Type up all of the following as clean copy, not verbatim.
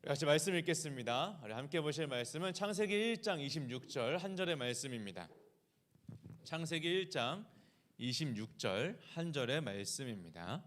같이 말씀 읽겠습니다. 우리 함께 보실 말씀은 창세기 1장 26절 한 절의 말씀입니다. 창세기 1장 26절 한 절의 말씀입니다.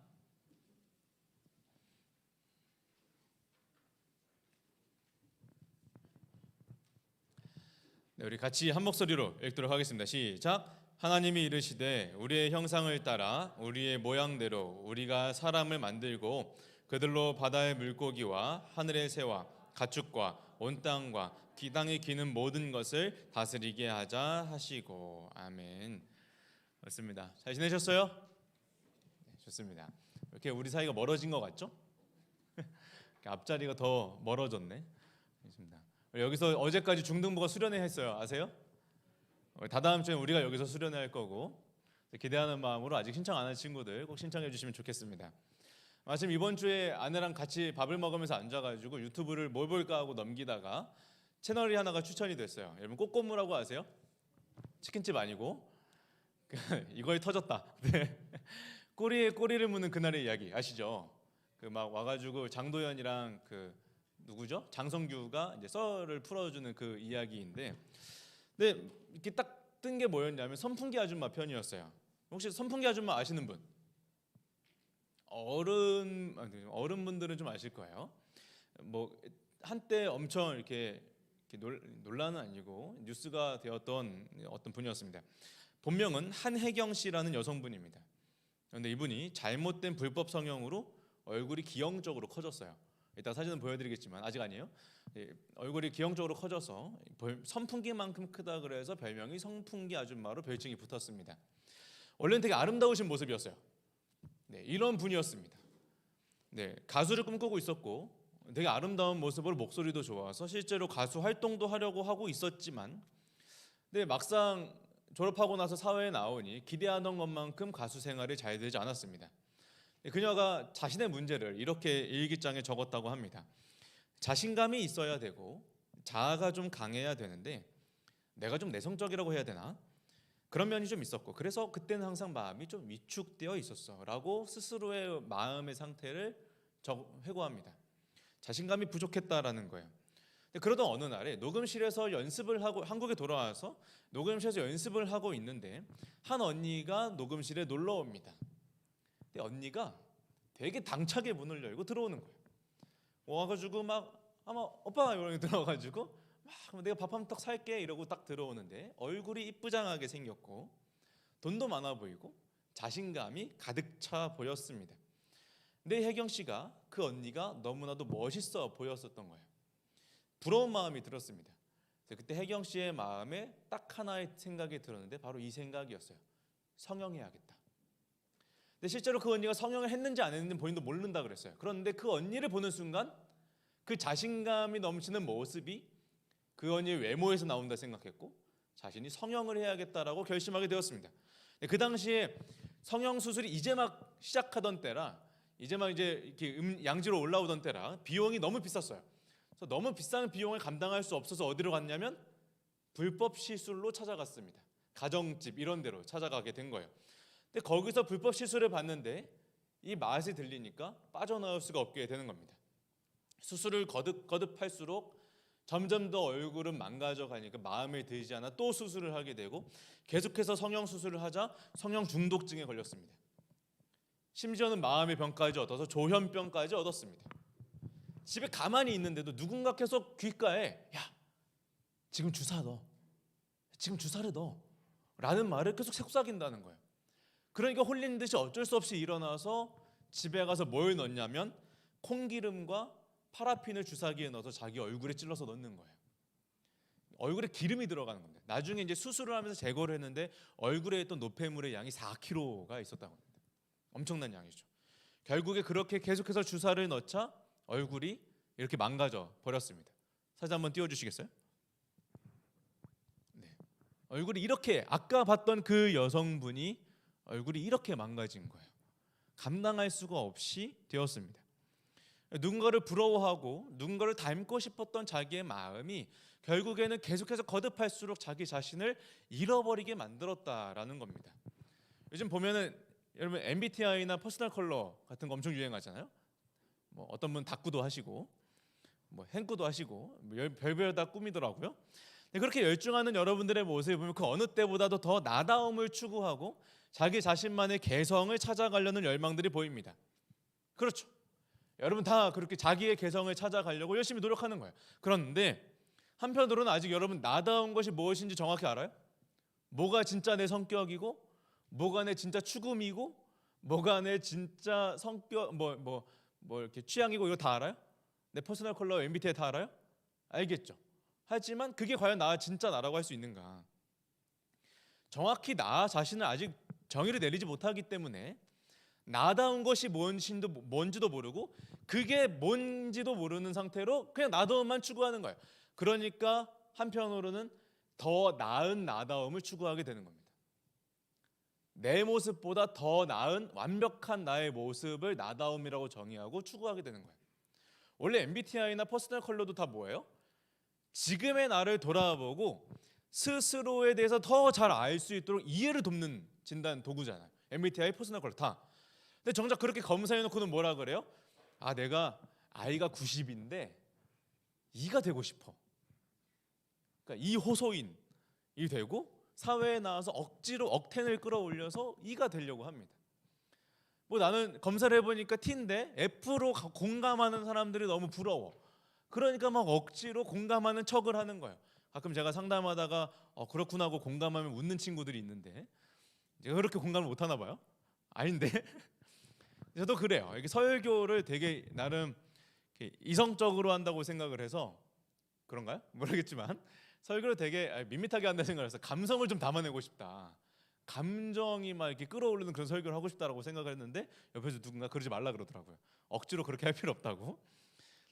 네, 우리 같이 한 목소리로 읽도록 하겠습니다. 시작. 하나님이 이르시되 우리의 형상을 따라 우리의 모양대로 우리가 사람을 만들고 그들로 바다의 물고기와 하늘의 새와 가축과 온 땅과 땅에 기는 모든 것을 다스리게 하자 하시고. 아멘. 맞습니다. 잘 지내셨어요? 네, 좋습니다. 이렇게 우리 사이가 멀어진 것 같죠? 앞자리가 더 멀어졌네. 좋습니다. 여기서 어제까지 중등부가 수련회 했어요. 아세요? 다다음 주에 우리가 여기서 수련회 할 거고, 기대하는 마음으로 아직 신청 안 한 친구들 꼭 신청해 주시면 좋겠습니다. 마침 이번 주에 아내랑 같이 밥을 먹으면서 앉아가지고 유튜브를 뭘 볼까 하고 넘기다가 채널이 하나가 추천이 됐어요. 여러분 꼬꼬무라고 아세요? 치킨집 아니고 이거에 터졌다. 네. 꼬리에 꼬리를 무는 그날의 이야기 아시죠? 그 막 와가지고 장도연이랑 그 누구죠? 장성규가 이제 썰을 풀어주는 그 이야기인데, 근데 이렇게 딱 뜬 게 뭐였냐면 선풍기 아줌마 편이었어요. 혹시 선풍기 아줌마 아시는 분? 어른분들은 좀 아실 거예요. 뭐 한때 엄청 이렇게 논란은 아니고 뉴스가 되었던 어떤 분이었습니다. 본명은 한혜경 씨라는 여성분입니다. 그런데 이분이 잘못된 불법 성형으로 얼굴이 기형적으로 커졌어요. 이따 사진은 보여드리겠지만 아직 아니에요. 얼굴이 기형적으로 커져서 선풍기만큼 크다 그래서 별명이 선풍기 아줌마로 별칭이 붙었습니다. 원래는 되게 아름다우신 모습이었어요. 네, 이런 분이었습니다. 네, 가수를 꿈꾸고 있었고 되게 아름다운 모습으로 목소리도 좋아서 실제로 가수 활동도 하려고 하고 있었지만, 근데 막상 졸업하고 나서 사회에 나오니 기대하던 것만큼 가수 생활이 잘 되지 않았습니다. 그녀가 자신의 문제를 이렇게 일기장에 적었다고 합니다. 자신감이 있어야 되고 자아가 좀 강해야 되는데 내가 좀 내성적이라고 해야 되나? 그런 면이 좀 있었고, 그래서 그때는 항상 마음이 좀 위축되어 있었어 라고 스스로의 마음의 상태를 회고합니다. 자신감이 부족했다라는 거예요. 그러던 어느 날에 녹음실에서 연습을 하고, 한국에 돌아와서 녹음실에서 연습을 하고 있는데 한 언니가 녹음실에 놀러 옵니다. 근데 언니가 되게 당차게 문을 열고 들어오는 거예요. 와가지고 막 아마 오빠 이러고 들어와가지고 막 내가 밥 한 턱 살게 이러고 딱 들어오는데 얼굴이 이쁘장하게 생겼고 돈도 많아 보이고 자신감이 가득 차 보였습니다. 근데 혜경 씨가 그 언니가 너무나도 멋있어 보였었던 거예요. 부러운 마음이 들었습니다. 그때 혜경 씨의 마음에 딱 하나의 생각이 들었는데 바로 이 생각이었어요. 성형해야겠다. 근데 실제로 그 언니가 성형을 했는지 안 했는지 본인도 모른다 그랬어요. 그런데 그 언니를 보는 순간 그 자신감이 넘치는 모습이 그 언니의 외모에서 나온다 생각했고 자신이 성형을 해야겠다라고 결심하게 되었습니다. 그 당시에 성형 수술이 이제 막 시작하던 때라, 이제 막 이제 이렇게 양지로 올라오던 때라 비용이 너무 비쌌어요. 그래서 너무 비싼 비용을 감당할 수 없어서 어디로 갔냐면 불법 시술로 찾아갔습니다. 가정집 이런 데로 찾아가게 된 거예요. 근데 거기서 불법 시술을 받는데 이 맛이 들리니까 빠져나올 수가 없게 되는 겁니다. 수술을 거듭할수록 점점 더 얼굴은 망가져가니까 마음에 들지 않아 또 수술을 하게 되고 계속해서 성형 수술을 하자 성형 중독증에 걸렸습니다. 심지어는 마음의 병까지 얻어서 조현병까지 얻었습니다. 집에 가만히 있는데도 누군가 계속 귓가에 야 지금 주사 넣어, 지금 주사를 넣어 라는 말을 계속 속삭인다는 거예요. 그러니까 홀린 듯이 어쩔 수 없이 일어나서 집에 가서 뭘 넣냐면 콩기름과 파라핀을 주사기에 넣어서 자기 얼굴에 찔러서 넣는 거예요. 얼굴에 기름이 들어가는 겁니다. 나중에 이제 수술을 하면서 제거를 했는데 얼굴에 있던 노폐물의 양이 4kg가 있었다고 합니다. 엄청난 양이죠. 결국에 그렇게 계속해서 주사를 넣자 얼굴이 이렇게 망가져 버렸습니다. 사진 한번 띄워주시겠어요? 네. 얼굴이 이렇게 아까 봤던 그 여성분이 얼굴이 이렇게 망가진 거예요. 감당할 수가 없이 되었습니다. 누군가를 부러워하고 누군가를 닮고 싶었던 자기의 마음이 결국에는 계속해서 거듭할수록 자기 자신을 잃어버리게 만들었다라는 겁니다. 요즘 보면은 여러분 MBTI나 퍼스널 컬러 같은 거 엄청 유행하잖아요. 뭐 어떤 분 다꾸도 하시고 뭐 행구도 하시고 별별 다 꾸미더라고요. 그렇게 열중하는 여러분들의 모습을 보면 그 어느 때보다도 더 나다움을 추구하고 자기 자신만의 개성을 찾아가려는 열망들이 보입니다. 그렇죠. 여러분 다 그렇게 자기의 개성을 찾아가려고 열심히 노력하는 거예요. 그런데 한편으로는 아직 여러분 나다운 것이 무엇인지 정확히 알아요? 뭐가 진짜 내 성격이고 뭐가 내 진짜 추구미고 뭐가 내 진짜 성격 뭐 이렇게 취향이고 이거 다 알아요? 내 퍼스널 컬러 MBTI 다 알아요? 알겠죠. 하지만 그게 과연 나 진짜 나라고 할 수 있는가? 정확히 나 자신을 아직 정의를 내리지 못하기 때문에 나다운 것이 뭔지도 모르고 그게 뭔지도 모르는 상태로 그냥 나다움만 추구하는 거예요. 그러니까 한편으로는 더 나은 나다움을 추구하게 되는 겁니다. 내 모습보다 더 나은 완벽한 나의 모습을 나다움이라고 정의하고 추구하게 되는 거예요. 원래 MBTI나 퍼스널 컬러도 다 뭐예요? 지금의 나를 돌아보고 스스로에 대해서 더 잘 알 수 있도록 이해를 돕는 진단 도구잖아요. MBTI, 퍼스널 컬러 다. 근데 정작 그렇게 검사해놓고는 뭐라 그래요? 아, 내가 I가 90인데 E가 되고 싶어. 그러니까 이 호소인이 되고 사회에 나와서 억지로 억텐을 끌어올려서 E가 되려고 합니다. 뭐 나는 검사를 해보니까 T인데 F로 공감하는 사람들이 너무 부러워. 그러니까 막 억지로 공감하는 척을 하는 거예요. 가끔 제가 상담하다가 그렇구나 하고 공감하면 웃는 친구들이 있는데 제가 그렇게 공감을 못하나 봐요. 아닌데 저도 그래요. 이게 설교를 되게 나름 이성적으로 한다고 생각을 해서 그런가요? 모르겠지만 설교를 되게 밋밋하게 한다는 생각을 해서 감성을 좀 담아내고 싶다. 감정이 막 이렇게 끌어오르는 그런 설교를 하고 싶다라고 생각을 했는데 옆에서 누군가 그러지 말라 그러더라고요. 억지로 그렇게 할 필요 없다고.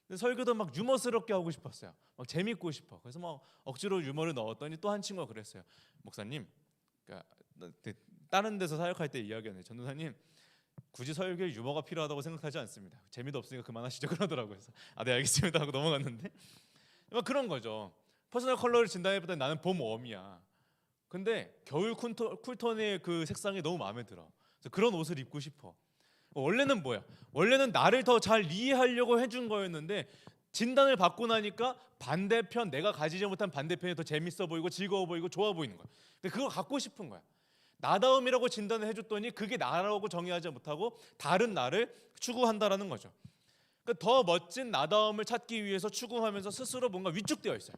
근데 설교도 막 유머스럽게 하고 싶었어요. 막 재밌고 싶어. 그래서 막 억지로 유머를 넣었더니 또 한 친구가 그랬어요. 목사님, 그러니까 다른 데서 사역할 때 이야기하네. 전도사님, 굳이 설교에 유머가 필요하다고 생각하지 않습니다. 재미도 없으니까 그만하시죠. 그러더라고요. 그래서 네 알겠습니다 하고 넘어갔는데 막 그런 거죠. 퍼스널 컬러를 진단해봤더니 나는 봄웜이야. 근데 겨울 쿨톤의 그 색상이 너무 마음에 들어. 그래서 그런 옷을 입고 싶어. 원래는 뭐야? 원래는 나를 더 잘 이해하려고 해준 거였는데 진단을 받고 나니까 반대편, 내가 가지지 못한 반대편이 더 재밌어 보이고 즐거워 보이고 좋아 보이는 거야. 근데 그걸 갖고 싶은 거야. 나다움이라고 진단을 해줬더니 그게 나라고 정의하지 못하고 다른 나를 추구한다라는 거죠. 그러니까 더 멋진 나다움을 찾기 위해서 추구하면서 스스로 뭔가 위축되어 있어요.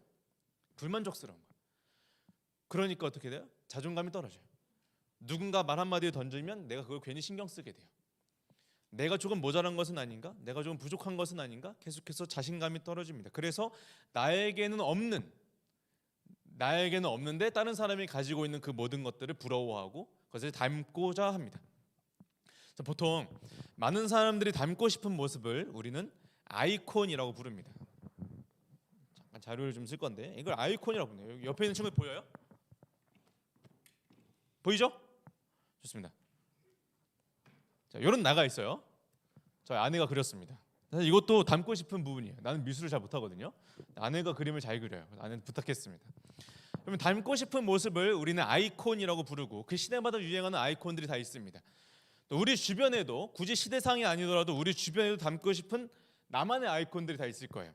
불만족스러운 거예요. 그러니까 어떻게 돼요? 자존감이 떨어져요. 누군가 말 한마디 던지면 내가 그걸 괜히 신경 쓰게 돼요. 내가 조금 모자란 것은 아닌가? 내가 조금 부족한 것은 아닌가? 계속해서 자신감이 떨어집니다. 그래서 나에게는 없는데 다른 사람이 가지고 있는 그 모든 것들을 부러워하고 그것을 닮고자 합니다. 보통 많은 사람들이 닮고 싶은 모습을 우리는 아이콘이라고 부릅니다. 잠깐 자료를 좀 쓸 건데 이걸 아이콘이라고 부르네요. 옆에 있는 친구 보여요? 보이죠? 좋습니다. 자, 이런 나가 있어요. 저희 아내가 그렸습니다. 사실 이것도 닮고 싶은 부분이에요. 나는 미술을 잘 못하거든요. 아내가 그림을 잘 그려요. 아내는 부탁했습니다. 그러면 닮고 싶은 모습을 우리는 아이콘이라고 부르고 그 시대마다 유행하는 아이콘들이 다 있습니다. 또 우리 주변에도 굳이 시대상이 아니더라도 우리 주변에도 닮고 싶은 나만의 아이콘들이 다 있을 거예요.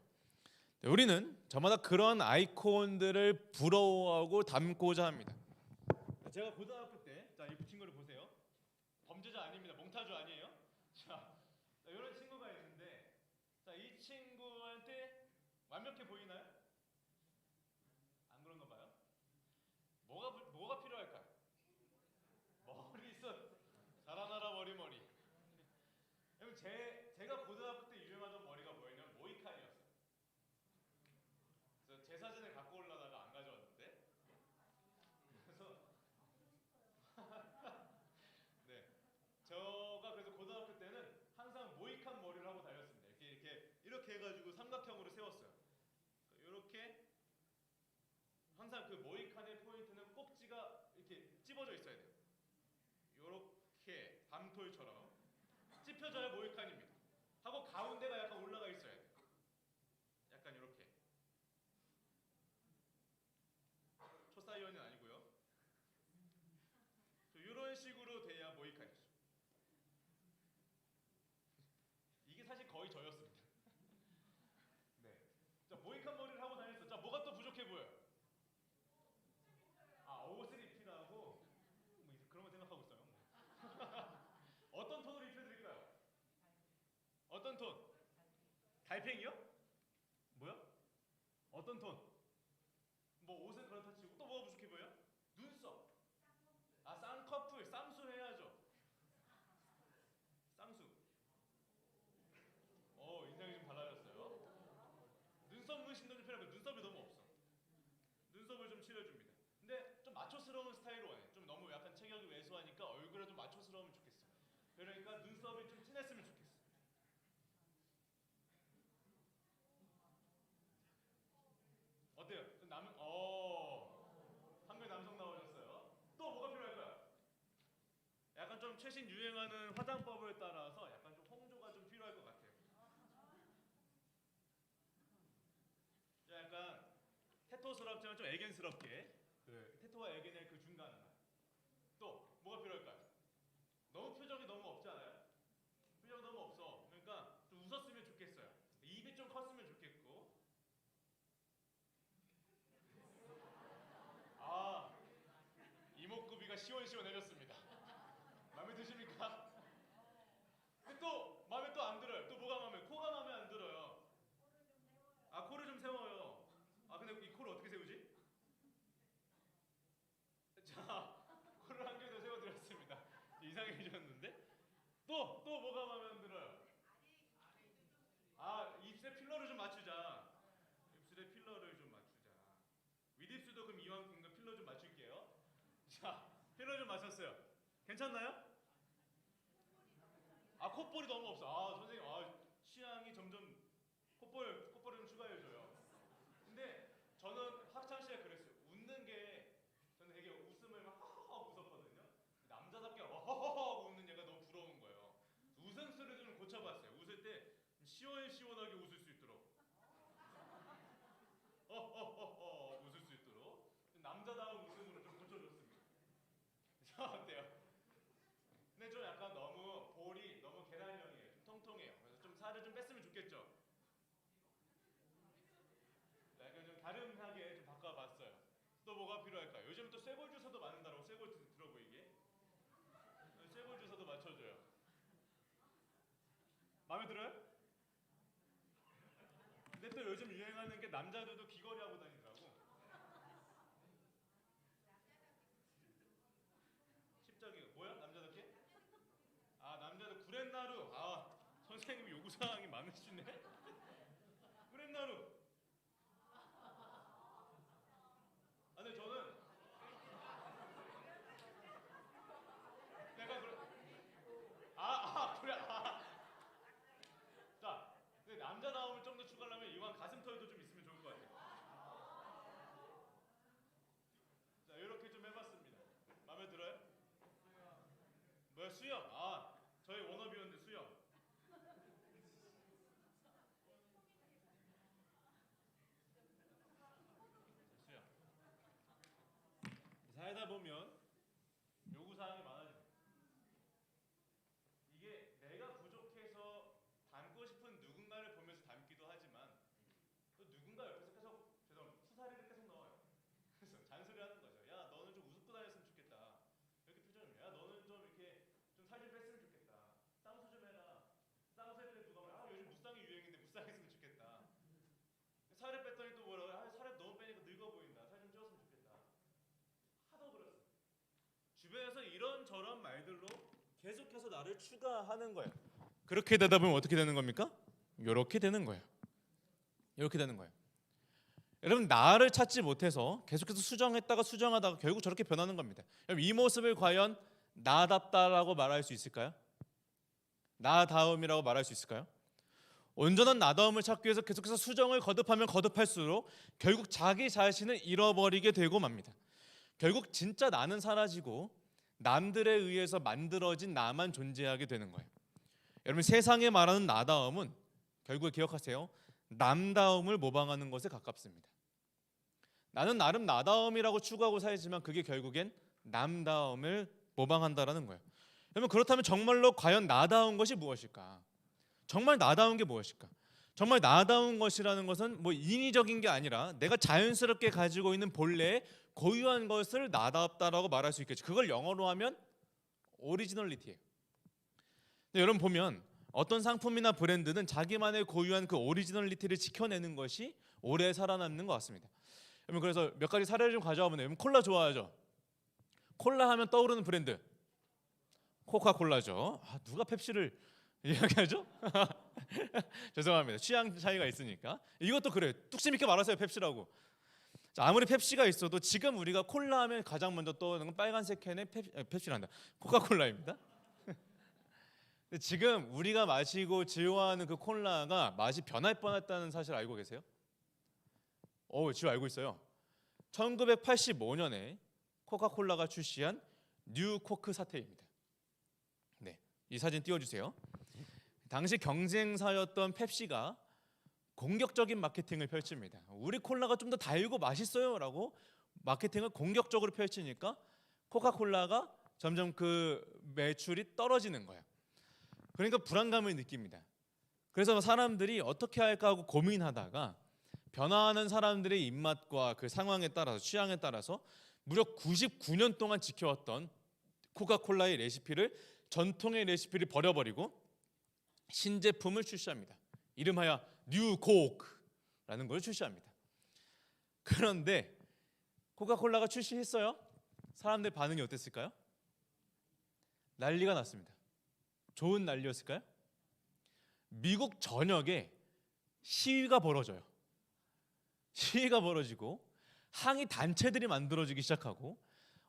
우리는 저마다 그런 아이콘들을 부러워하고 닮고자 합니다. 제가 고등학교 때, 자, 이 친구를 보세요. 범죄자 아닙니다. 몽타주 아니에요. 자, 이런 친구가 있는데, 자, 이 친구한테 완벽해 보이나요? 안 그런가 봐요. 뭐가 필요할까요? 머리숱, 자라나라 머리. 여러분 제가 고등학교 때 유행하던 머리가 뭐였냐면 모이칸이었어요. 그래서 제 사진을 갖고 올라다가 안 가져왔는데, 그래서 네, 저가 그래서 고등학교 때는 항상 모이칸 머리를 하고 다녔습니다. 이렇게 해가지고 삼각형으로 세웠어요. 이렇게 항상 그 모이칸의 포인트는 꼭지가 이렇게 찝어져 있어야 돼요. 이렇게 밤톨처럼 찝혀져야 모이칸입니다. 하고 가운데가 약간 올라가 있어야 돼요. 약간 이렇게. 초사이언은 아니고요. 이런 식으로 돼야 모이칸이죠. 이게 사실 거의 저였습니다. 네. 달팽이요? 뭐야? 어떤 톤? 뭐 옷은 그렇다 치고 또 뭐가 부족해 보여? 눈썹. 아, 쌍꺼풀, 쌍수 해야죠. 쌍수. 인상이 좀 달라졌어요. 눈썹 문신도 좀 필요하고 눈썹이 너무 없어. 눈썹을 좀 칠해줍니다. 근데 좀 마초스러운 스타일로 원해. 좀 너무 약간 체격이 왜소하니까 얼굴에 좀 마초스러우면 좋겠어. 그러니까 눈썹이 좀 진했으면 좋겠어. 어때요? 좀 남은 한 명의 남성 나오셨어요. 또 뭐가 필요할까요? 약간 좀 최신 유행하는 화장법을 따라서 약간 좀 홍조가 좀 필요할 것 같아요. 약간 테토스럽지만 좀 애견스럽게 그 테토와 애견의 그 중간을 또 뭐가 필요할까요? 너무 표정이 너무 없잖아요. 표정 너무 없어. 그러니까 좀 웃었으면 좋겠어요. 입이 좀 컸으면 좋겠고. 아, 이목구비가 시원시원해졌습니다. 마음에 드십니까? 근데 또 마음에 또 안 들어요. 또 뭐가 마음에? 코가 마음에 안 들어요. 아, 코를 좀 세워요. 아, 근데 이 코를 어떻게 세우지? 자, 코를 한 개 더 세워드렸습니다. 이상해졌는데? 또 뭐가 마음에 안 들어요? 아, 입술에 필러를 좀 맞추자. 입술에 필러를 좀 맞추자. 윗입술도 그럼 이왕 된 거 필러 좀 맞출게요. 자, 필러 좀 맞췄어요. 괜찮나요? 아, 콧볼이 너무 없어. 아, 선생님, 취향이 점점 콧볼 좀 추가해줘요. 근데 저는 학창 시절에 그랬어요. 웃는 게 저는 되게 웃음을 막 허허허 웃었거든요. 남자답게 허허허 웃는 얘가 너무 부러운 거예요. 웃음소리도 좀 고쳐봤어요. 웃을 때 시원시원하게 웃을 수 있도록. 허허허허 웃을 수 있도록 남자다운 웃음으로 좀 고쳐줬습니다. 자, 어때요? 근데 좀 약간 너무 볼이 너무 계란형이에요. 좀 통통해요. 그래서 좀 살을 좀 뺐으면 좋겠죠. 약간 좀 갸름하게 좀 바꿔봤어요. 또 뭐가 필요할까요? 요즘 또 쇄골 주사도 맞는다고. 쇄골 들어 보이게. 쇄골 주사도 맞춰줘요. 마음에 들어요? 근데 또 요즘 유행하는 게 남자들도 귀걸이 하고 다니더라고. 십자기가 뭐야? 남자답게? 아, 남자들 구렛나루. 아, 선생님이 요구사항이 많으시네. 구렛나루. 아, 근데 저는 내가 그래. 그래. 자, 근데 남자다움을 좀 더 추가하려면 이왕 가슴털도 좀 있으면 좋을 것 같아요. 자, 이렇게 좀 해봤습니다. 마음에 들어요? 뭐야, 수영? 저희 워너비였는데 수영. 수영. 살다 보면 요구사항이 많아집니다. 이게 내가 부족해서 닮고 싶은 누군가를 보면서 닮기도 하지만 또 누군가 옆에서 계속 죄송합니다. 수사리를 계속 넣어요. 그래서 잔소리하는 거죠. 야, 너는 좀 웃고 다녔으면 좋겠다. 이렇게 표정을. 야, 너는 좀 이렇게 좀 살 좀 뺐으면 좋겠다. 쌍수 좀 해라. 쌍수할 때 누가 말해, 요즘 무쌍이 유행인데 무쌍했으면 좋겠다. 살을 뺐더니 또 뭐라고 해? 살을 너무 빼니까 늙어 보인다. 살 좀 찌웠으면 좋겠다. 하도 그렇습니다. 주변에서 이런저런 말들로 계속해서 나를 추가하는 거예요. 그렇게 되다 보면 어떻게 되는 겁니까? 이렇게 되는 거예요. 이렇게 되는 거예요. 여러분, 나를 찾지 못해서 계속해서 수정했다가 수정하다가 결국 저렇게 변하는 겁니다. 여러분, 이 모습을 과연 나답다라고 말할 수 있을까요? 나다움이라고 말할 수 있을까요? 온전한 나다움을 찾기 위해서 계속해서 수정을 거듭하면 거듭할수록 결국 자기 자신을 잃어버리게 되고 맙니다. 결국 진짜 나는 사라지고 남들에 의해서 만들어진 나만 존재하게 되는 거예요. 여러분, 세상에 말하는 나다움은 결국에 기억하세요. 남다움을 모방하는 것에 가깝습니다. 나는 나름 나다움이라고 추구하고 살지만 그게 결국엔 남다움을 모방한다라는 거예요. 여러분, 그렇다면 정말로 과연 나다운 것이 무엇일까? 정말 나다운 게 무엇일까? 정말 나다운 것이라는 것은 뭐 인위적인 게 아니라 내가 자연스럽게 가지고 있는 본래의 고유한 것을 나답다라고 말할 수 있겠죠. 그걸 영어로 하면 오리지널리티예요. 근데 여러분 보면 어떤 상품이나 브랜드는 자기만의 고유한 그 오리지널리티를 지켜내는 것이 오래 살아남는 것 같습니다. 여러분, 그래서 몇 가지 사례를 좀 가져와 보면, 여러분 콜라 좋아하죠? 콜라 하면 떠오르는 브랜드 코카콜라죠. 누가 펩시를 이야기하죠? 죄송합니다. 취향 차이가 있으니까. 이것도 그래요. 뚝심 있게 말하세요. 펩시라고. 자, 아무리 펩시가 있어도 지금 우리가 콜라 하면 가장 먼저 떠오르는 건 빨간색 캔의 펩시란다. 코카콜라입니다. 지금 우리가 마시고 즐거워하는 그 콜라가 맛이 변할 뻔했다는 사실 알고 계세요? 지금 알고 있어요. 1985년에 코카콜라가 출시한 뉴 코크 사태입니다. 네, 이 사진 띄워주세요. 당시 경쟁사였던 펩시가 공격적인 마케팅을 펼칩니다. 우리 콜라가 좀 더 달고 맛있어요라고 마케팅을 공격적으로 펼치니까 코카콜라가 점점 그 매출이 떨어지는 거예요. 그러니까 불안감을 느낍니다. 그래서 사람들이 어떻게 할까 하고 고민하다가 변화하는 사람들의 입맛과 그 상황에 따라서, 취향에 따라서 무려 99년 동안 지켜왔던 코카콜라의 레시피를, 전통의 레시피를 버려버리고 신제품을 출시합니다. 이름하여 뉴 코크라는 걸 출시합니다. 그런데 코카콜라가 출시했어요. 사람들 반응이 어땠을까요? 난리가 났습니다. 좋은 난리였을까요? 미국 전역에 시위가 벌어져요. 시위가 벌어지고 항의 단체들이 만들어지기 시작하고,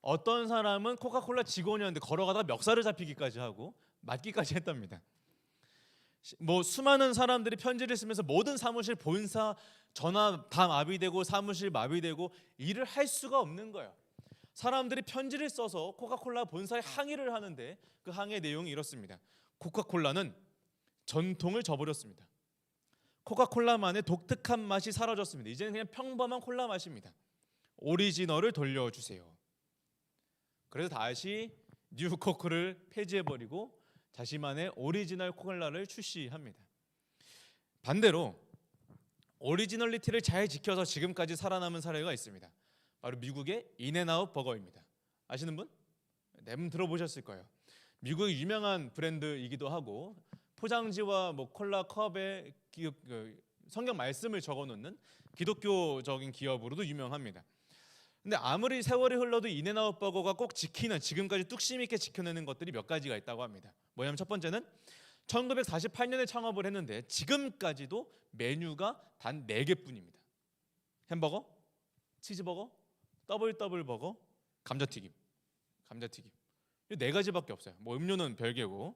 어떤 사람은 코카콜라 직원이었는데 걸어가다가 멱살을 잡히기까지 하고 맞기까지 했답니다. 수많은 사람들이 편지를 쓰면서 모든 사무실 본사 전화 다 마비되고 사무실 마비되고 일을 할 수가 없는 거예요. 사람들이 편지를 써서 코카콜라 본사에 항의를 하는데 그 항의 내용이 이렇습니다. 코카콜라는 전통을 저버렸습니다. 코카콜라만의 독특한 맛이 사라졌습니다. 이제는 그냥 평범한 콜라 맛입니다. 오리지널을 돌려주세요. 그래서 다시 뉴 코크를 폐지해버리고 자신만의 오리지널 콜라를 출시합니다. 반대로 오리지널리티를 잘 지켜서 지금까지 살아남은 사례가 있습니다. 바로 미국의 인앤아웃 버거입니다. 아시는 분? 네 분 들어보셨을 거예요. 미국의 유명한 브랜드이기도 하고, 포장지와 콜라 컵에 성경 말씀을 적어놓는 기독교적인 기업으로도 유명합니다. 근데 아무리 세월이 흘러도 인앤아웃 버거가 꼭 지키는, 지금까지 뚝심 있게 지켜내는 것들이 몇 가지가 있다고 합니다. 뭐냐면 첫 번째는 1948년에 창업을 했는데 지금까지도 메뉴가 단 4개뿐입니다. 햄버거, 치즈버거, 더블버거, 감자튀김. 이 4가지밖에 없어요. 음료는 별개고,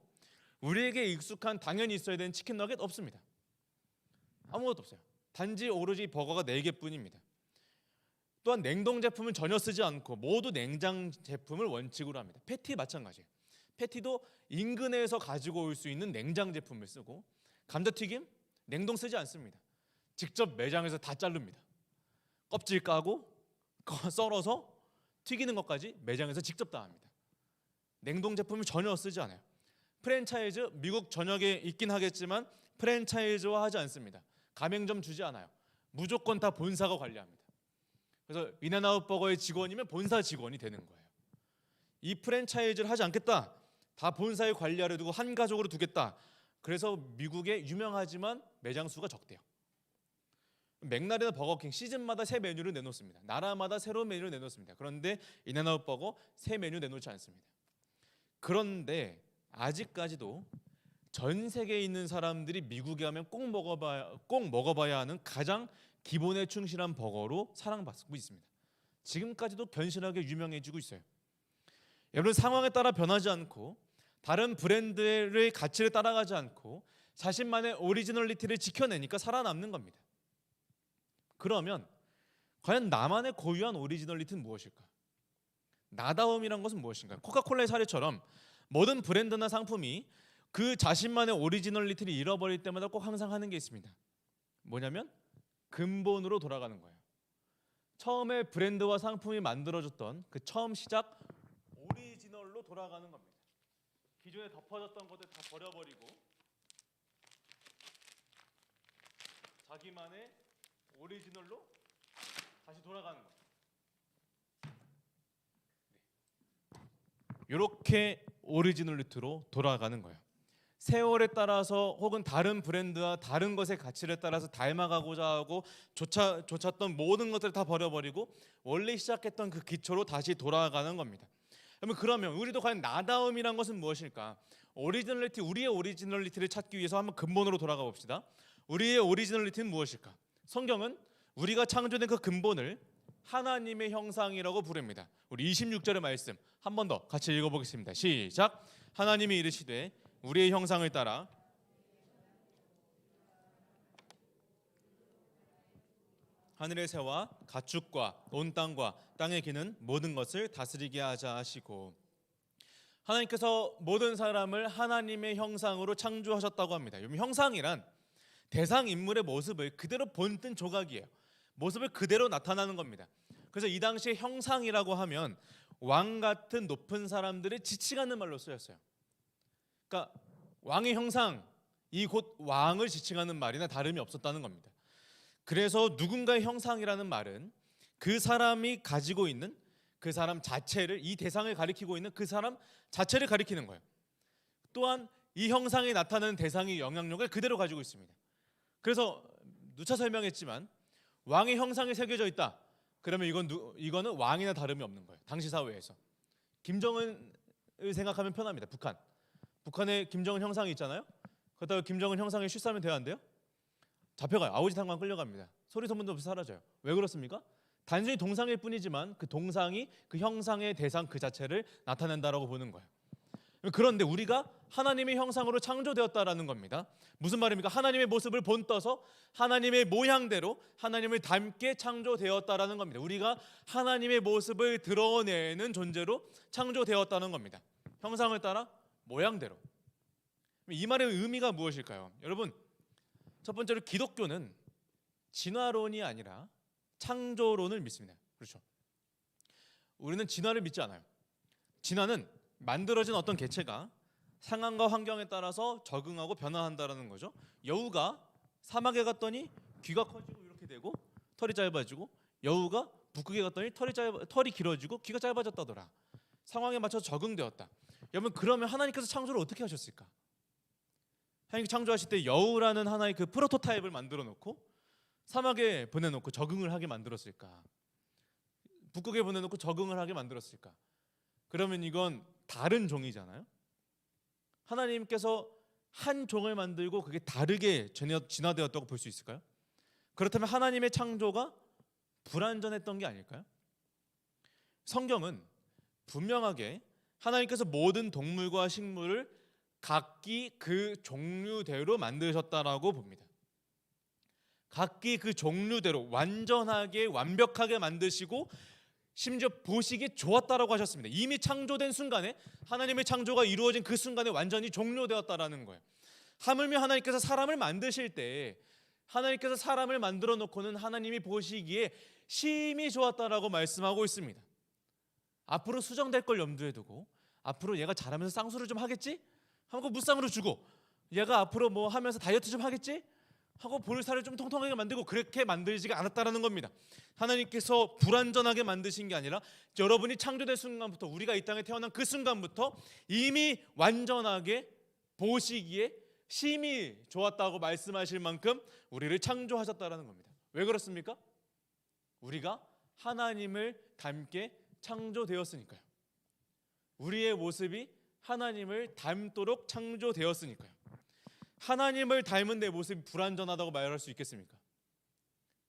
우리에게 익숙한 당연히 있어야 되는 치킨 너겟 없습니다. 아무것도 없어요. 단지 오로지 버거가 4개뿐입니다. 또한 냉동 제품은 전혀 쓰지 않고 모두 냉장 제품을 원칙으로 합니다. 패티 마찬가지예요. 패티도 인근에서 가지고 올 수 있는 냉장 제품을 쓰고, 감자튀김 냉동 쓰지 않습니다. 직접 매장에서 다 자릅니다. 껍질 까고 썰어서 튀기는 것까지 매장에서 직접 다 합니다. 냉동 제품을 전혀 쓰지 않아요. 프랜차이즈 미국 전역에 있긴 하겠지만 프랜차이즈화 하지 않습니다. 가맹점 주지 않아요. 무조건 다 본사가 관리합니다. 그래서 인앤아웃 버거의 직원이면 본사 직원이 되는 거예요. 이 프랜차이즈를 하지 않겠다, 다 본사에 관리하려 두고 한 가족으로 두겠다. 그래서 미국에 유명하지만 매장 수가 적대요. 맥날이나 버거킹 시즌마다 새 메뉴를 내놓습니다. 나라마다 새로운 메뉴를 내놓습니다. 그런데 인앤아웃 버거 새 메뉴 내놓지 않습니다. 그런데 아직까지도 전 세계에 있는 사람들이 미국에 가면 꼭 먹어봐야 하는 가장 기본에 충실한 버거로 사랑받고 있습니다. 지금까지도 견실하게 유명해지고 있어요. 여러분, 상황에 따라 변하지 않고 다른 브랜드의 가치를 따라가지 않고 자신만의 오리지널리티를 지켜내니까 살아남는 겁니다. 그러면 과연 나만의 고유한 오리지널리티는 무엇일까? 나다움이란 것은 무엇인가요? 코카콜라의 사례처럼 모든 브랜드나 상품이 그 자신만의 오리지널리티를 잃어버릴 때마다 꼭 항상 하는 게 있습니다. 뭐냐면 근본으로 돌아가는 거예요. 처음에 브랜드와 상품이 만들어졌던 그 처음 시작 오리지널로 돌아가는 겁니다. 기존에 덮어졌던 것들 다 버려버리고 자기만의 오리지널로 다시 돌아가는 겁니다. 이렇게 오리지널리티로 돌아가는 거예요. 세월에 따라서 혹은 다른 브랜드와 다른 것의 가치를 따라서 닮아가고자 하고 쫓았던 모든 것들을 다 버려버리고 원래 시작했던 그 기초로 다시 돌아가는 겁니다. 그러면 우리도 과연 나다움이란 것은 무엇일까? 오리지널리티, 우리의 오리지널리티를 찾기 위해서 한번 근본으로 돌아가 봅시다. 우리의 오리지널리티는 무엇일까? 성경은 우리가 창조된 그 근본을 하나님의 형상이라고 부릅니다. 우리 26절의 말씀 한 번 더 같이 읽어보겠습니다. 시작. 하나님이 이르시되 우리의 형상을 따라 하늘의 새와 가축과 온 땅과 땅에 기는 모든 것을 다스리게 하자 하시고, 하나님께서 모든 사람을 하나님의 형상으로 창조하셨다고 합니다. 형상이란 대상 인물의 모습을 그대로 본뜬 조각이에요. 모습을 그대로 나타나는 겁니다. 그래서 이 당시에 형상이라고 하면 왕 같은 높은 사람들을 지칭하는 말로 쓰였어요. 그러니까 왕의 형상, 이 곧 왕을 지칭하는 말이나 다름이 없었다는 겁니다. 그래서 누군가의 형상이라는 말은 그 사람이 가지고 있는 그 사람 자체를, 이 대상을 가리키고 있는 그 사람 자체를 가리키는 거예요. 또한 이 형상이 나타나는 대상의 영향력을 그대로 가지고 있습니다. 그래서 누차 설명했지만 왕의 형상이 새겨져 있다. 그러면 이거는 왕이나 다름이 없는 거예요. 당시 사회에서. 김정은을 생각하면 편합니다. 북한에 김정은 형상이 있잖아요. 그렇다고 김정은 형상에 쉴싸면 돼야 안 돼요? 잡혀가요. 아우지탕만 끌려갑니다. 소리 소문도 없이 사라져요. 왜 그렇습니까? 단순히 동상일 뿐이지만 그 동상이 그 형상의 대상 그 자체를 나타낸다라고 보는 거예요. 그런데 우리가 하나님의 형상으로 창조되었다라는 겁니다. 무슨 말입니까? 하나님의 모습을 본떠서 하나님의 모양대로 하나님을 닮게 창조되었다라는 겁니다. 우리가 하나님의 모습을 드러내는 존재로 창조되었다는 겁니다. 형상을 따라 모양대로. 이 말의 의미가 무엇일까요? 여러분, 첫 번째로 기독교는 진화론이 아니라 창조론을 믿습니다. 그렇죠? 우리는 진화를 믿지 않아요. 진화는 만들어진 어떤 개체가 상황과 환경에 따라서 적응하고 변화한다는 거죠. 여우가 사막에 갔더니 귀가 커지고 이렇게 되고 털이 짧아지고, 여우가 북극에 갔더니 털이 길어지고 귀가 짧아졌다더라. 상황에 맞춰서 적응되었다. 여러분, 그러면 하나님께서 창조를 어떻게 하셨을까? 하나님께서 창조하실 때 여우라는 하나의 그 프로토타입을 만들어 놓고 사막에 보내놓고 적응을 하게 만들었을까? 북극에 보내놓고 적응을 하게 만들었을까? 그러면 이건 다른 종이잖아요. 하나님께서 한 종을 만들고 그게 다르게 진화되었다고 볼 수 있을까요? 그렇다면 하나님의 창조가 불완전했던 게 아닐까요? 성경은 분명하게 하나님께서 모든 동물과 식물을 각기 그 종류대로 만드셨다라고 봅니다. 각기 그 종류대로 완전하게 완벽하게 만드시고 심지어 보시기 좋았다라고 하셨습니다. 이미 창조된 순간에, 하나님의 창조가 이루어진 그 순간에 완전히 종료되었다라는 거예요. 하물며 하나님께서 사람을 만드실 때, 하나님께서 사람을 만들어 놓고는 하나님이 보시기에 심히 좋았다라고 말씀하고 있습니다. 앞으로 수정될 걸 염두에 두고, 앞으로 얘가 잘하면서 쌍수를 좀 하겠지? 하고 무쌍으로 주고, 얘가 앞으로 뭐 하면서 다이어트 좀 하겠지? 하고 볼살을 좀 통통하게 만들고, 그렇게 만들지가 않았다라는 겁니다. 하나님께서 불완전하게 만드신 게 아니라 여러분이 창조된 순간부터, 우리가 이 땅에 태어난 그 순간부터 이미 완전하게 보시기에 심히 좋았다고 말씀하실 만큼 우리를 창조하셨다라는 겁니다. 왜 그렇습니까? 우리가 하나님을 닮게 창조되었으니까요. 우리의 모습이 하나님을 닮도록 창조되었으니까요. 하나님을 닮은 내 모습이 불완전하다고 말할 수 있겠습니까?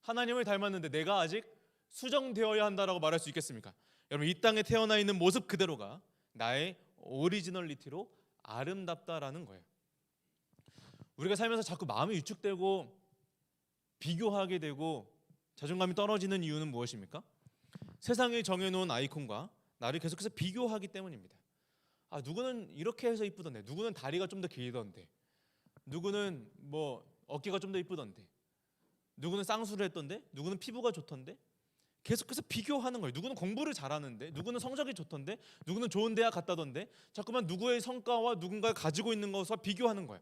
하나님을 닮았는데 내가 아직 수정되어야 한다라고 말할 수 있겠습니까? 여러분, 이 땅에 태어나 있는 모습 그대로가 나의 오리지널리티로 아름답다라는 거예요. 우리가 살면서 자꾸 마음이 위축되고 비교하게 되고 자존감이 떨어지는 이유는 무엇입니까? 세상이 정해놓은 아이콘과 나를 계속해서 비교하기 때문입니다. 누구는 이렇게 해서 이쁘던데, 누구는 다리가 좀 더 길던데, 누구는 뭐 어깨가 좀 더 이쁘던데, 누구는 쌍수를 했던데, 누구는 피부가 좋던데, 계속해서 비교하는 거예요. 누구는 공부를 잘하는데, 누구는 성적이 좋던데, 누구는 좋은 대학 갔다던데, 자꾸만 누구의 성과와 누군가가 가지고 있는 것과 비교하는 거예요.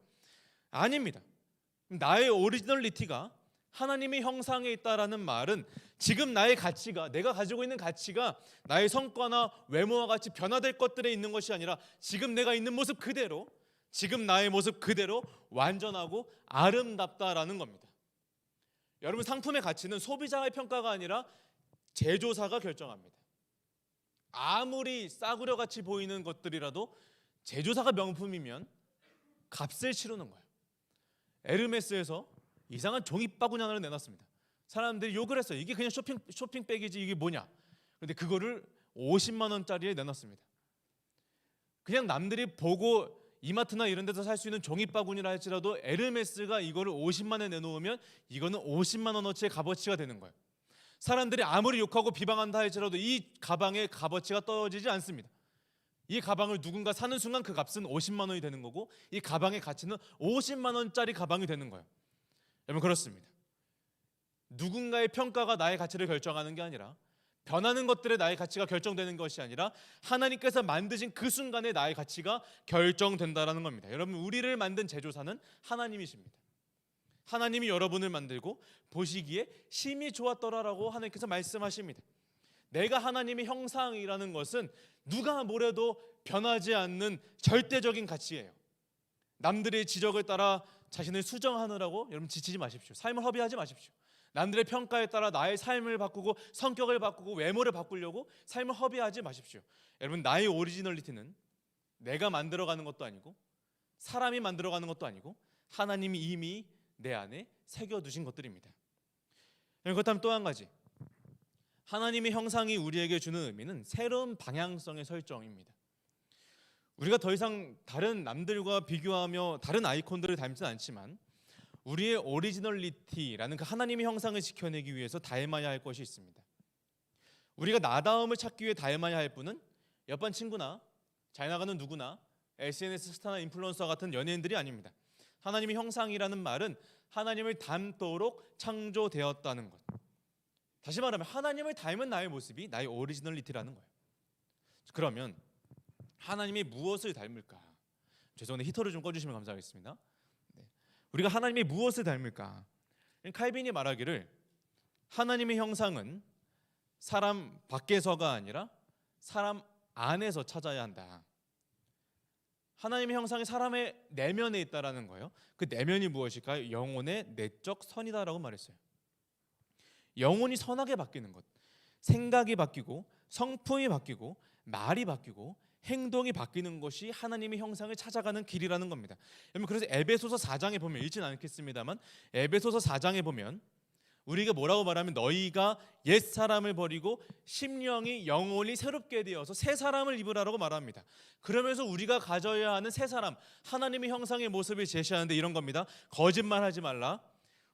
아닙니다. 나의 오리지널리티가 하나님의 형상에 있다라는 말은 지금 나의 가치가, 내가 가지고 있는 가치가 나의 성과나 외모와 같이 변화될 것들에 있는 것이 아니라 지금 내가 있는 모습 그대로, 지금 나의 모습 그대로 완전하고 아름답다라는 겁니다. 여러분, 상품의 가치는 소비자의 평가가 아니라 제조사가 결정합니다. 아무리 싸구려 같이 보이는 것들이라도 제조사가 명품이면 값을 치르는 거예요. 에르메스에서 이상한 종이바구니 하나를 내놨습니다. 사람들이 욕을 했어요. 이게 그냥 쇼핑백이지 이게 뭐냐. 그런데 그거를 50만 원짜리에 내놨습니다. 그냥 남들이 보고 이마트나 이런 데서 살 수 있는 종이바구니라 할지라도 에르메스가 이거를 50만 원에 내놓으면 이거는 50만 원어치의 값어치가 되는 거예요. 사람들이 아무리 욕하고 비방한다 할지라도 이 가방의 값어치가 떨어지지 않습니다. 이 가방을 누군가 사는 순간 그 값은 50만 원이 되는 거고 이 가방의 가치는 50만 원짜리 가방이 되는 거예요. 여러분, 그렇습니다. 누군가의 평가가 나의 가치를 결정하는 게 아니라, 변하는 것들의 나의 가치가 결정되는 것이 아니라 하나님께서 만드신 그 순간에 나의 가치가 결정된다라는 겁니다. 여러분, 우리를 만든 제조사는 하나님이십니다. 하나님이 여러분을 만들고 보시기에 심히 좋았더라라고 하나님께서 말씀하십니다. 내가 하나님의 형상이라는 것은 누가 뭐래도 변하지 않는 절대적인 가치예요. 남들의 지적을 따라 자신을 수정하느라고 여러분 지치지 마십시오. 삶을 허비하지 마십시오. 남들의 평가에 따라 나의 삶을 바꾸고 성격을 바꾸고 외모를 바꾸려고 삶을 허비하지 마십시오. 여러분, 나의 오리지널리티는 내가 만들어가는 것도 아니고 사람이 만들어가는 것도 아니고 하나님이 이미 내 안에 새겨두신 것들입니다. 그렇다면 또 한 가지, 하나님의 형상이 우리에게 주는 의미는 새로운 방향성의 설정입니다. 우리가 더 이상 다른 남들과 비교하며 다른 아이콘들을 닮지는 않지만 우리의 오리지널리티라는 그 하나님의 형상을 지켜내기 위해서 닮아야 할 것이 있습니다. 우리가 나다움을 찾기 위해 닮아야 할 분은 옆반 친구나 잘 나가는 누구나 SNS 스타나 인플루언서 같은 연예인들이 아닙니다. 하나님의 형상이라는 말은 하나님을 닮도록 창조되었다는 것. 다시 말하면 하나님을 닮은 나의 모습이 나의 오리지널리티라는 거예요. 그러면 하나님이 무엇을 닮을까? 죄송한데 히터를 좀 꺼주시면 감사하겠습니다. 우리가 하나님의 무엇을 닮을까? 칼빈이 말하기를 하나님의 형상은 사람 밖에서가 아니라 사람 안에서 찾아야 한다. 하나님의 형상이 사람의 내면에 있다라는 거예요. 그 내면이 무엇일까요? 영혼의 내적 선이다라고 말했어요. 영혼이 선하게 바뀌는 것, 생각이 바뀌고 성품이 바뀌고 말이 바뀌고 행동이 바뀌는 것이 하나님의 형상을 찾아가는 길이라는 겁니다. 여러분, 그래서 에베소서 4장에 보면, 읽지는 않겠습니다만 에베소서 4장에 보면 우리가 뭐라고 말하면 너희가 옛사람을 버리고 심령이 영혼이 새롭게 되어서 새 사람을 입으라라고 말합니다. 그러면서 우리가 가져야 하는 새 사람, 하나님의 형상의 모습을 제시하는데 이런 겁니다. 거짓말하지 말라.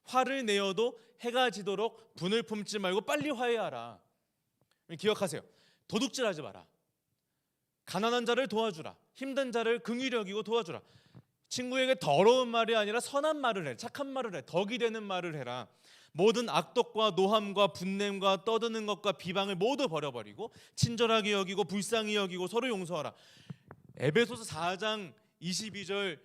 화를 내어도 해가 지도록 분을 품지 말고 빨리 화해하라. 기억하세요. 도둑질하지 마라. 가난한 자를 도와주라. 힘든 자를 긍휼히 여기고 도와주라. 친구에게 더러운 말이 아니라 선한 말을 해. 착한 말을 해. 덕이 되는 말을 해라. 모든 악독과 노함과 분냄과 떠드는 것과 비방을 모두 버려버리고 친절하게 여기고 불쌍히 여기고 서로 용서하라. 에베소서 4장 22절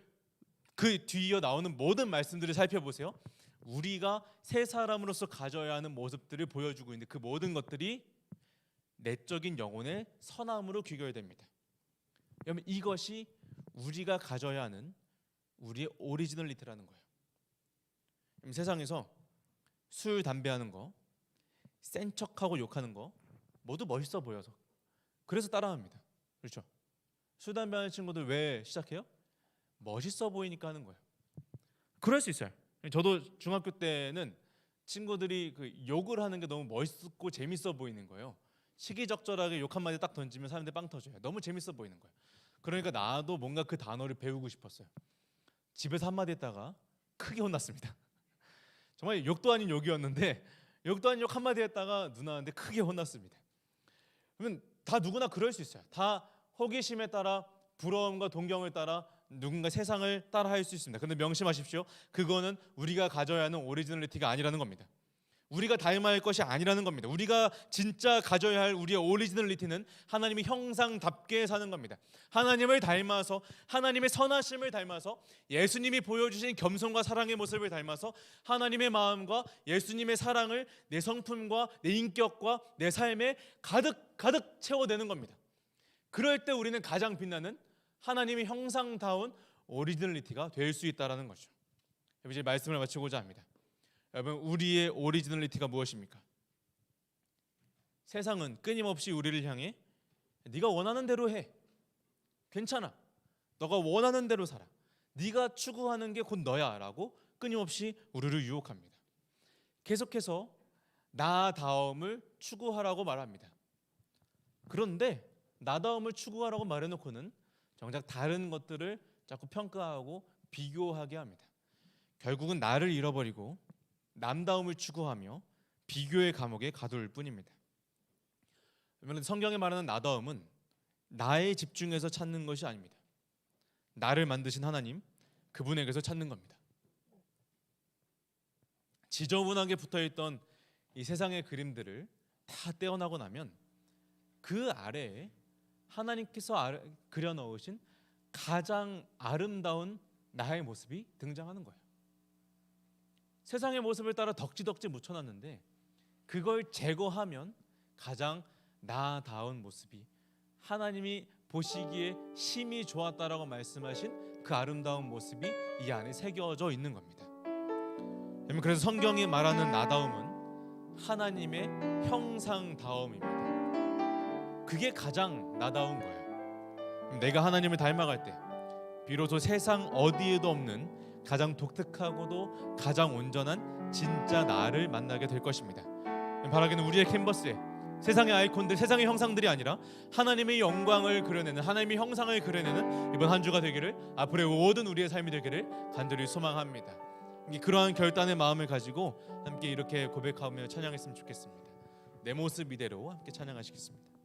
그 뒤이어 나오는 모든 말씀들을 살펴보세요. 우리가 새 사람으로서 가져야 하는 모습들을 보여주고 있는데 그 모든 것들이 내적인 영혼의 선함으로 귀결됩니다. 여러분, 이것이 우리가 가져야 하는 우리의 오리지널리티라는 거예요. 세상에서 술, 담배 하는 거, 센 척하고 욕하는 거 모두 멋있어 보여서 그래서 따라합니다. 그렇죠? 술, 담배 하는 친구들 왜 시작해요? 멋있어 보이니까 하는 거예요. 그럴 수 있어요. 저도 중학교 때는 친구들이 그 욕을 하는 게 너무 멋있고 재밌어 보이는 거예요. 시기적절하게 욕 한마디 딱 던지면 사람들이 빵 터져요. 너무 재밌어 보이는 거예요. 그러니까 나도 뭔가 그 단어를 배우고 싶었어요. 집에서 한마디 했다가 크게 혼났습니다. 정말 욕도 아닌 욕이었는데 욕도 아닌 욕 한마디 했다가 누나한테 크게 혼났습니다. 그러면 다 누구나 그럴 수 있어요. 다 호기심에 따라 부러움과 동경을 따라 누군가 세상을 따라 할 수 있습니다. 그런데 명심하십시오. 그거는 우리가 가져야 하는 오리지널리티가 아니라는 겁니다. 우리가 닮아야 할 것이 아니라는 겁니다. 우리가 진짜 가져야 할 우리의 오리지널리티는 하나님의 형상답게 사는 겁니다. 하나님을 닮아서, 하나님의 선하심을 닮아서, 예수님이 보여주신 겸손과 사랑의 모습을 닮아서 하나님의 마음과 예수님의 사랑을 내 성품과 내 인격과 내 삶에 가득 채워내는 겁니다. 그럴 때 우리는 가장 빛나는 하나님의 형상다운 오리지널리티가 될 수 있다라는 거죠. 이제 말씀을 마치고자 합니다. 여러분, 우리의 오리지널리티가 무엇입니까? 세상은 끊임없이 우리를 향해 네가 원하는 대로 해, 괜찮아, 너가 원하는 대로 살아, 네가 추구하는 게 곧 너야 라고 끊임없이 우리를 유혹합니다. 계속해서 나다움을 추구하라고 말합니다. 그런데 나다움을 추구하라고 말해놓고는 정작 다른 것들을 자꾸 평가하고 비교하게 합니다. 결국은 나를 잃어버리고 남다움을 추구하며 비교의 감옥에 가둘 뿐입니다. 그러면 성경에 말하는 나다움은 나에 집중해서 찾는 것이 아닙니다. 나를 만드신 하나님, 그분에게서 찾는 겁니다. 지저분하게 붙어있던 이 세상의 그림들을 다 떼어나고 나면 그 아래에 하나님께서 그려넣으신 가장 아름다운 나의 모습이 등장하는 거예요. 세상의 모습을 따라 덕지덕지 묻혀놨는데 그걸 제거하면 가장 나다운 모습이, 하나님이 보시기에 심히 좋았다라고 말씀하신 그 아름다운 모습이 이 안에 새겨져 있는 겁니다. 그래서 성경이 말하는 나다움은 하나님의 형상다움입니다. 그게 가장 나다운 거예요. 내가 하나님을 닮아갈 때 비로소 세상 어디에도 없는 가장 독특하고도 가장 온전한 진짜 나를 만나게 될 것입니다. 바라기는 우리의 캔버스에 세상의 아이콘들, 세상의 형상들이 아니라 하나님의 영광을 그려내는, 하나님의 형상을 그려내는 이번 한 주가 되기를, 앞으로의 모든 우리의 삶이 되기를 간절히 소망합니다. 그러한 결단의 마음을 가지고 함께 이렇게 고백하며 찬양했으면 좋겠습니다. 내 모습 이대로 함께 찬양하시겠습니다.